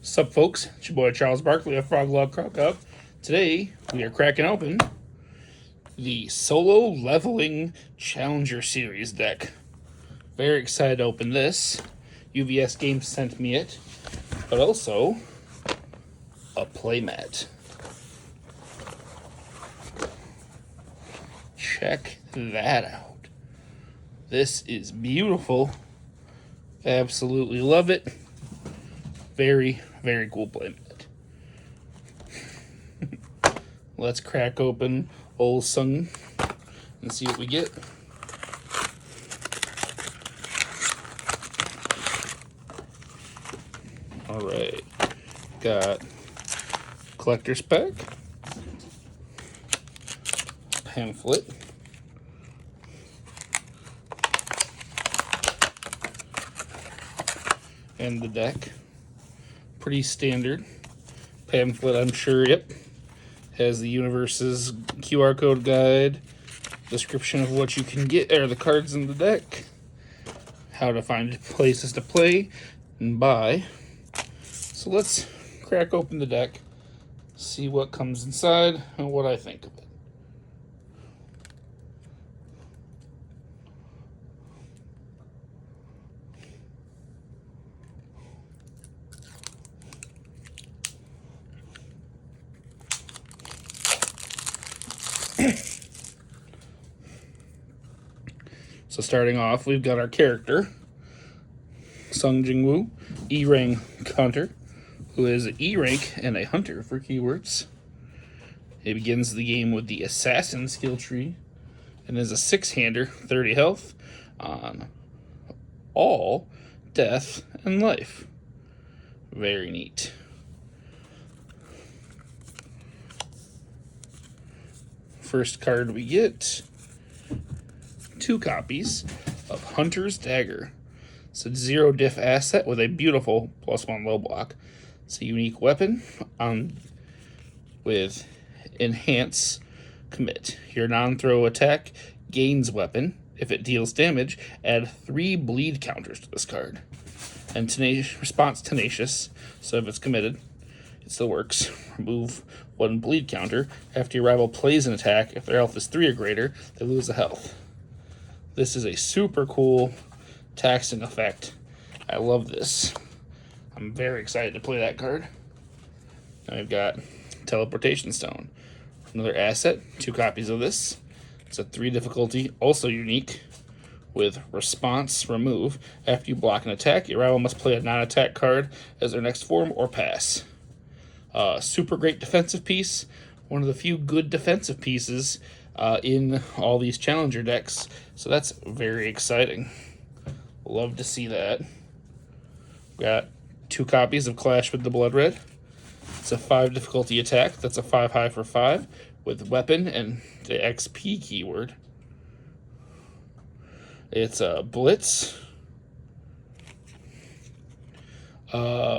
Sup, folks? It's your boy Charles Barkley of FrogLogCrogDog. Today, we are cracking open the Solo Leveling Challenger Series deck. Very excited to open this. UVS Games sent me it, but also a playmat. Check that out. This is beautiful. Absolutely love it. Very, very cool playmat. Let's crack open old Sung and see what we get. Alright. Got collector's pack, pamphlet, and the deck. Pretty standard pamphlet, I'm sure. Yep, has the Universus QR code guide, description of what you can get, or the cards in the deck, how to find places to play and buy. So let's crack open the deck, see what comes inside and what I think of it. So starting off, we've got our character, Sung Jinwoo, E-rank hunter, who is an E-rank and a hunter for keywords. He begins the game with the assassin skill tree and is a 6-hander, 30 health on all, death, and life. Very neat. First card we get, 2 copies of Hunter's Dagger. It's a 0 diff asset with a beautiful +1 low block. It's a unique weapon with enhance commit. Your non-throw attack gains weapon. If it deals damage, add 3 bleed counters to this card. And response tenacious, so if it's committed, it still works. Remove 1 bleed counter. After your rival plays an attack, if their health is 3 or greater, they lose a health. This is a super cool taxing effect. I love this. I'm very excited to play that card. Now we've got Teleportation Stone. Another asset, 2 copies of this. It's a 3 difficulty, also unique, with response remove. After you block an attack, your rival must play a non-attack card as their next form or pass. Super great defensive piece. One of the few good defensive pieces in all these challenger decks, so that's very exciting. Love to see that. Got 2 copies of Clash with the Blood Red. It's a 5 difficulty attack. That's a 5 high for 5 with weapon and the XP keyword. It's a Blitz.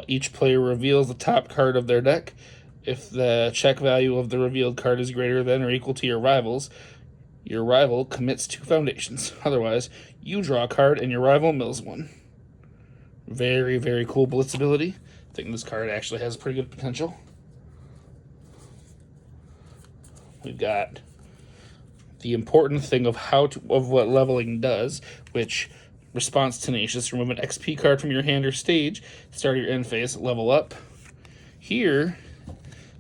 Each player reveals the top card of their deck. If the check value of the revealed card is greater than or equal to your rival commits 2 foundations. Otherwise, you draw a card and your rival mills 1. Very, very cool blitz ability. I think this card actually has pretty good potential. We've got the important thing of what leveling does, which response tenacious. Remove an XP card from your hand or stage. Start your end phase. Level up. Here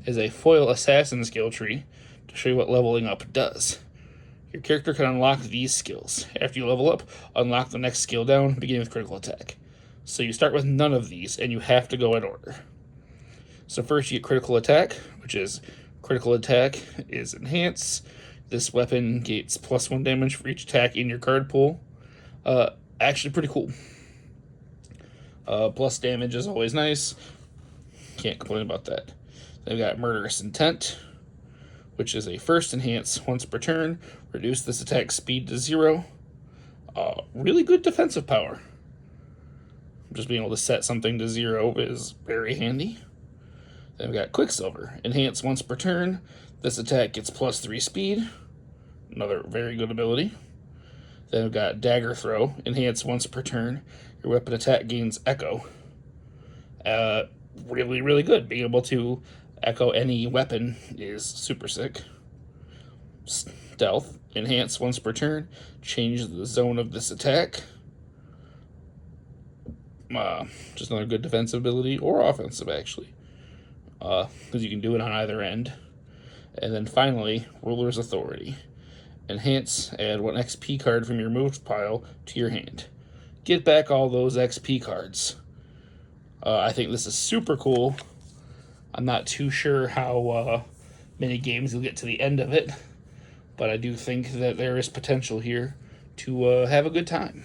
is a foil assassin skill tree to show you what leveling up does. Your character can unlock these skills. After you level up, unlock the next skill down, beginning with critical attack. So you start with none of these, and you have to go in order. So first you get critical attack, which is critical attack is enhance. This weapon gates +1 damage for each attack in your card pool. Actually pretty cool. Plus damage is always nice. Can't complain about that. They've got Murderous Intent, which is a first enhance once per turn. Reduce this attack speed to 0. Really good defensive power. Just being able to set something to 0 is very handy. Then we've got Quicksilver. Enhance once per turn. This attack gets +3 speed. Another very good ability. Then we've got Dagger Throw. Enhance once per turn. Your weapon attack gains Echo. really, really good. Being able to echo any weapon is super sick. Stealth, enhance once per turn, change the zone of this attack. Just another good defensive ability, or offensive actually, because you can do it on either end. And then finally, Ruler's Authority. Enhance, add 1 XP card from your moved pile to your hand. Get back all those XP cards. I think this is super cool. I'm not too sure how many games you'll get to the end of it, but I do think that there is potential here to have a good time.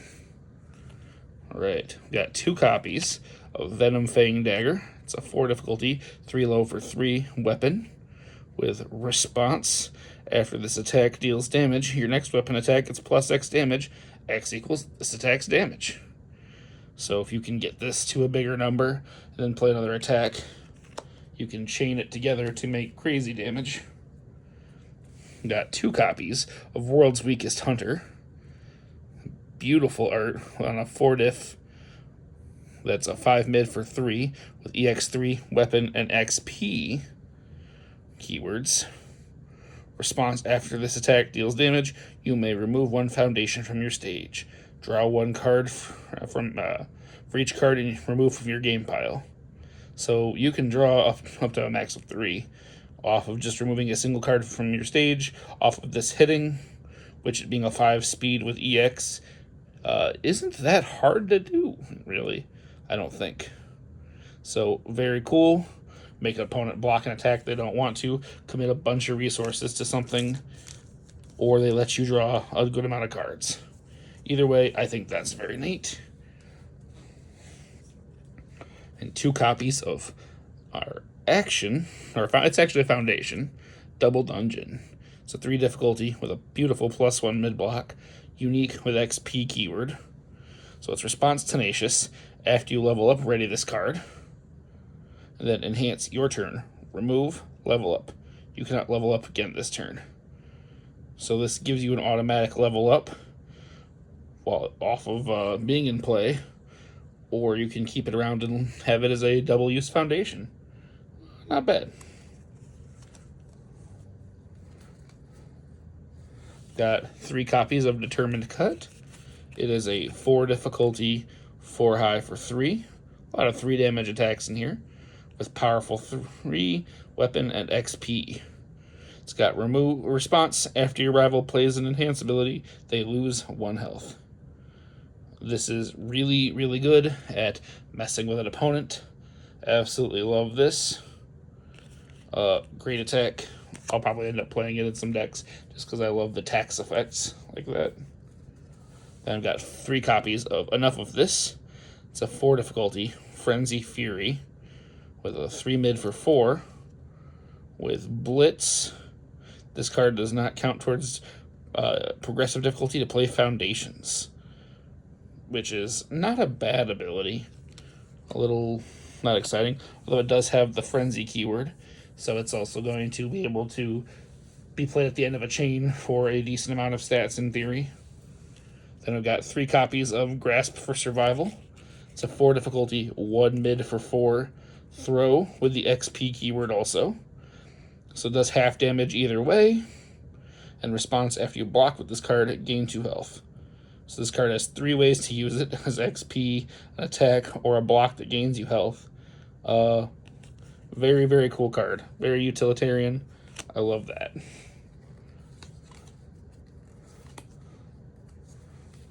Alright, we got 2 copies of Venom Fang Dagger. It's a 4 difficulty, 3 low for 3 weapon with response. After this attack deals damage, your next weapon attack gets plus X damage. X equals this attack's damage. So if you can get this to a bigger number, and then play another attack, you can chain it together to make crazy damage. Got 2 copies of World's Weakest Hunter. Beautiful art on a 4 diff. That's a 5 mid for 3 with EX3, weapon, and XP keywords. Response, after this attack deals damage, you may remove 1 foundation from your stage. Draw 1 card for each card and remove from your game pile. So you can draw up to a max of 3 off of just removing a single card from your stage, off of this hitting, which being a 5 speed with EX, isn't that hard to do, really. I don't think. So very cool. Make an opponent block an attack they don't want to, commit a bunch of resources to something, or they let you draw a good amount of cards. Either way, I think that's very neat. And 2 copies of our action, or it's actually a foundation, Double Dungeon. It's a 3 difficulty with a beautiful +1 mid block, unique with XP keyword. So it's response tenacious. After you level up, ready this card. And then enhance your turn. Remove, level up. You cannot level up again this turn. So this gives you an automatic level up while off of being in play, or you can keep it around and have it as a double use foundation. Not bad. Got 3 copies of Determined Cut. It is a 4 difficulty, 4 high for 3. A lot of 3 damage attacks in here, with powerful 3, weapon, and XP. It's got remove response. After your rival plays an enhance ability, they lose 1 health. This is really, really good at messing with an opponent. Absolutely love this. Great attack. I'll probably end up playing it in some decks just because I love the tax effects like that. Then I've got 3 copies of Enough of This. It's a 4 difficulty, Frenzy Fury, with a 3 mid for 4, with Blitz. This card does not count towards progressive difficulty to play Foundations, which is not a bad ability. A little not exciting, although it does have the Frenzy keyword, so it's also going to be able to be played at the end of a chain for a decent amount of stats in theory. Then I've got 3 copies of Grasp for Survival. It's a 4 difficulty, 1 mid for 4, throw with the XP keyword also. So it does half damage either way. And response, after you block with this card, gain 2 health. So this card has 3 ways to use it as XP, an attack, or a block that gains you health. Very, very cool card. Very utilitarian. I love that.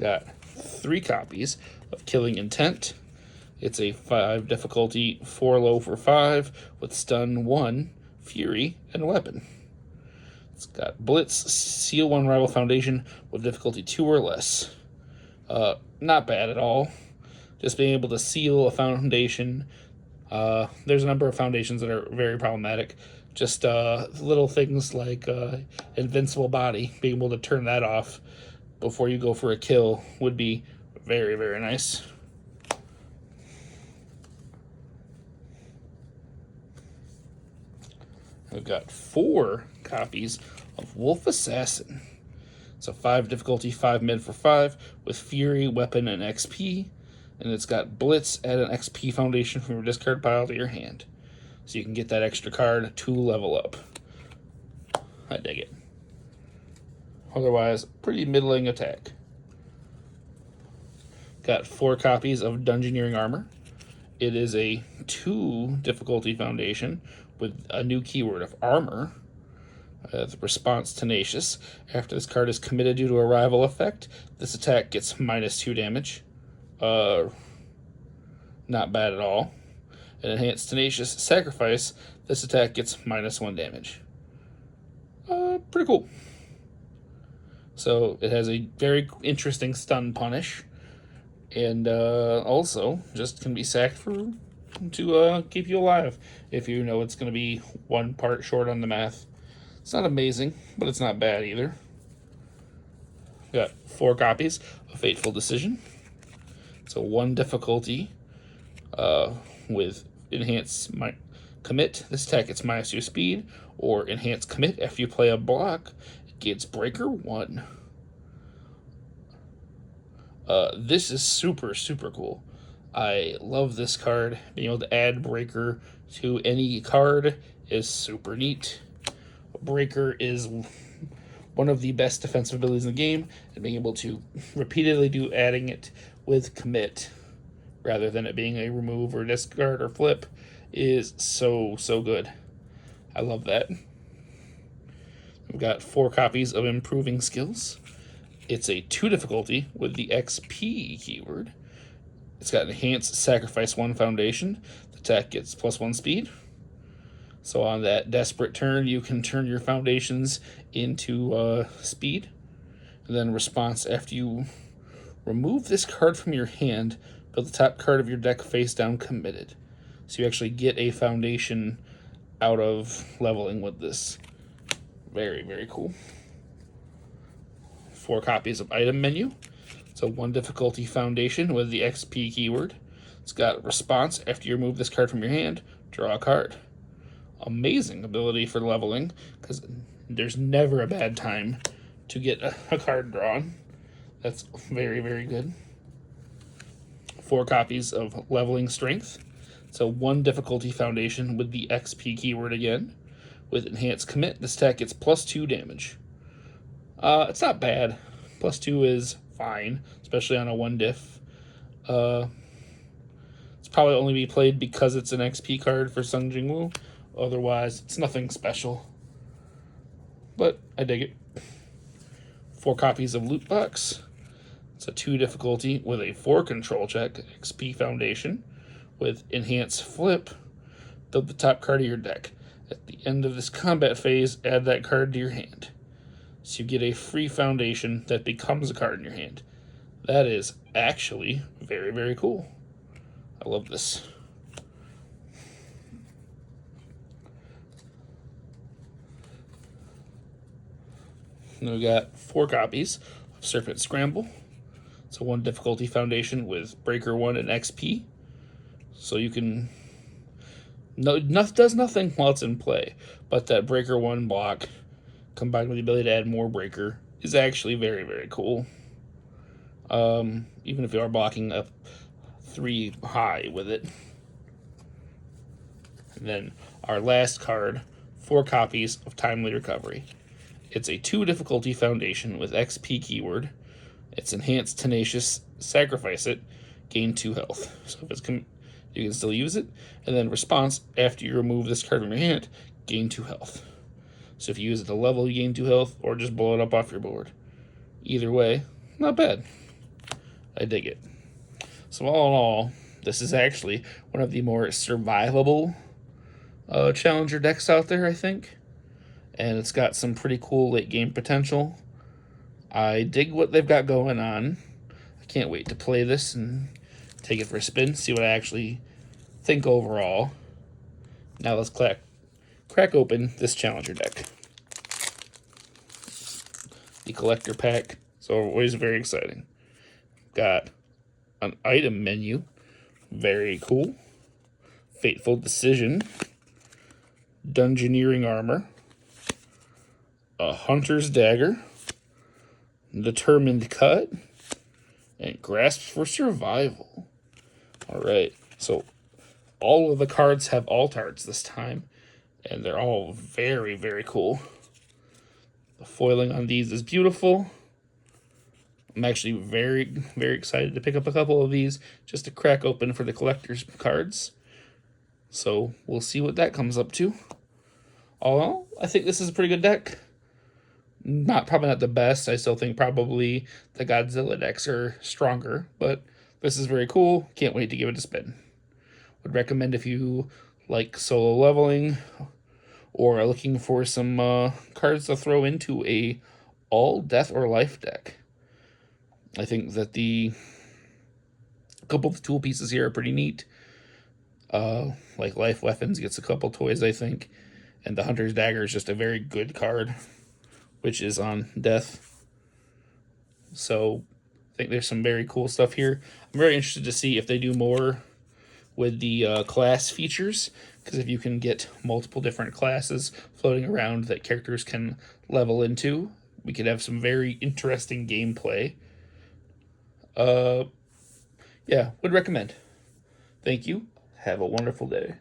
Got 3 copies of Killing Intent. It's a 5 difficulty, 4 low for 5, with stun 1, fury, and weapon. It's got Blitz, seal 1 rival foundation with difficulty 2 or less. Not bad at all. Just being able to seal a foundation. There's a number of foundations that are very problematic. Just little things like Invincible Body, being able to turn that off before you go for a kill would be very, very nice. I've got 4 copies of Wolf Assassin. It's a 5 difficulty, 5 mid for 5, with Fury, Weapon, and XP. And it's got Blitz, add an XP foundation from your discard pile to your hand. So you can get that extra card to level up. I dig it. Otherwise, pretty middling attack. Got 4 copies of Dungeoneering Armor. It is a 2 difficulty foundation with a new keyword of Armor. The response Tenacious. After this card is committed due to a rival effect, this attack gets -2 damage. Not bad at all. An enhanced Tenacious Sacrifice. This attack gets -1 damage. Pretty cool. So it has a very interesting stun punish, and also just can be sacked to keep you alive if you know it's going to be 1 part short on the math. It's not amazing, but it's not bad either. Got 4 copies of Fateful Decision. So 1 difficulty with enhanced commit. This attack gets -2 speed, or enhanced commit after you play a block. It gets breaker 1. This is super cool. I love this card. Being able to add breaker to any card is super neat. Breaker is one of the best defensive abilities in the game, and being able to repeatedly do adding it with commit rather than it being a remove or discard or flip is so good. I love that. We've got 4 copies of Improving Skills. It's a 2 difficulty with the XP keyword. It's got Enhanced Sacrifice 1 foundation. The attack gets +1 speed. So on that desperate turn, you can turn your foundations into speed. And then response, after you remove this card from your hand, put the top card of your deck face down committed. So you actually get a foundation out of leveling with this. Very cool. 4 copies of Item Menu. So 1 difficulty foundation with the XP keyword. It's got response, after you remove this card from your hand, draw a card. Amazing ability for leveling, because there's never a bad time to get a card drawn. That's very good. 4 copies of Leveling Strength. So 1 difficulty foundation with the XP keyword again. With enhanced commit, this attack gets +2 damage. It's not bad. +2 is fine, especially on a 1 diff. It's probably only be played because it's an XP card for Sung Jinwoo. Otherwise, it's nothing special. But I dig it. 4 copies of Loot Box. It's a 2 difficulty with a 4 control check, XP foundation, with enhanced flip. Build the top card of your deck. At the end of this combat phase, add that card to your hand. So you get a free foundation that becomes a card in your hand. That is actually very cool. I love this. And we got 4 copies of Serpent Scramble. So 1 difficulty foundation with Breaker 1 and XP. So you can... does nothing while it's in play, but that Breaker 1 block, combined with the ability to add more Breaker, is actually very cool. Even if you are blocking up 3 high with it. And then our last card, 4 copies of Timely Recovery. It's a 2 difficulty foundation with XP keyword. It's enhanced Tenacious, sacrifice it, gain 2 health. So if it's you can still use it. And then response, after you remove this card from your hand, gain 2 health. So if you use it to level, you gain 2 health, or just blow it up off your board. Either way, not bad. I dig it. So all in all, this is actually one of the more survivable challenger decks out there, I think. And it's got some pretty cool late game potential. I dig what they've got going on. I can't wait to play this and take it for a spin, see what I actually think overall. Now let's crack open this challenger deck. The collector pack, so always very exciting. Got an item menu, very cool. Fateful Decision, Dungeoneering Armor, a Hunter's Dagger, Determined Cut, and Grasp for Survival. All right, so all of the cards have alt arts this time, and they're all very, very cool. The foiling on these is beautiful. I'm actually very, very excited to pick up a couple of these just to crack open for the collector's cards. So we'll see what that comes up to. All in all, I think this is a pretty good deck. Probably not the best. I still think probably the Godzilla decks are stronger, but this is very cool. Can't wait to give it a spin. Would recommend if you like solo leveling or are looking for some cards to throw into a all death or life deck. I think that a couple of the tool pieces here are pretty neat. Like Life Weapons gets a couple toys, I think. And the Hunter's Dagger is just a very good card, which is on death. So I think there's some very cool stuff here. I'm very interested to see if they do more with the class features, because if you can get multiple different classes floating around that characters can level into, we could have some very interesting gameplay. Yeah, would recommend. Thank you. Have a wonderful day.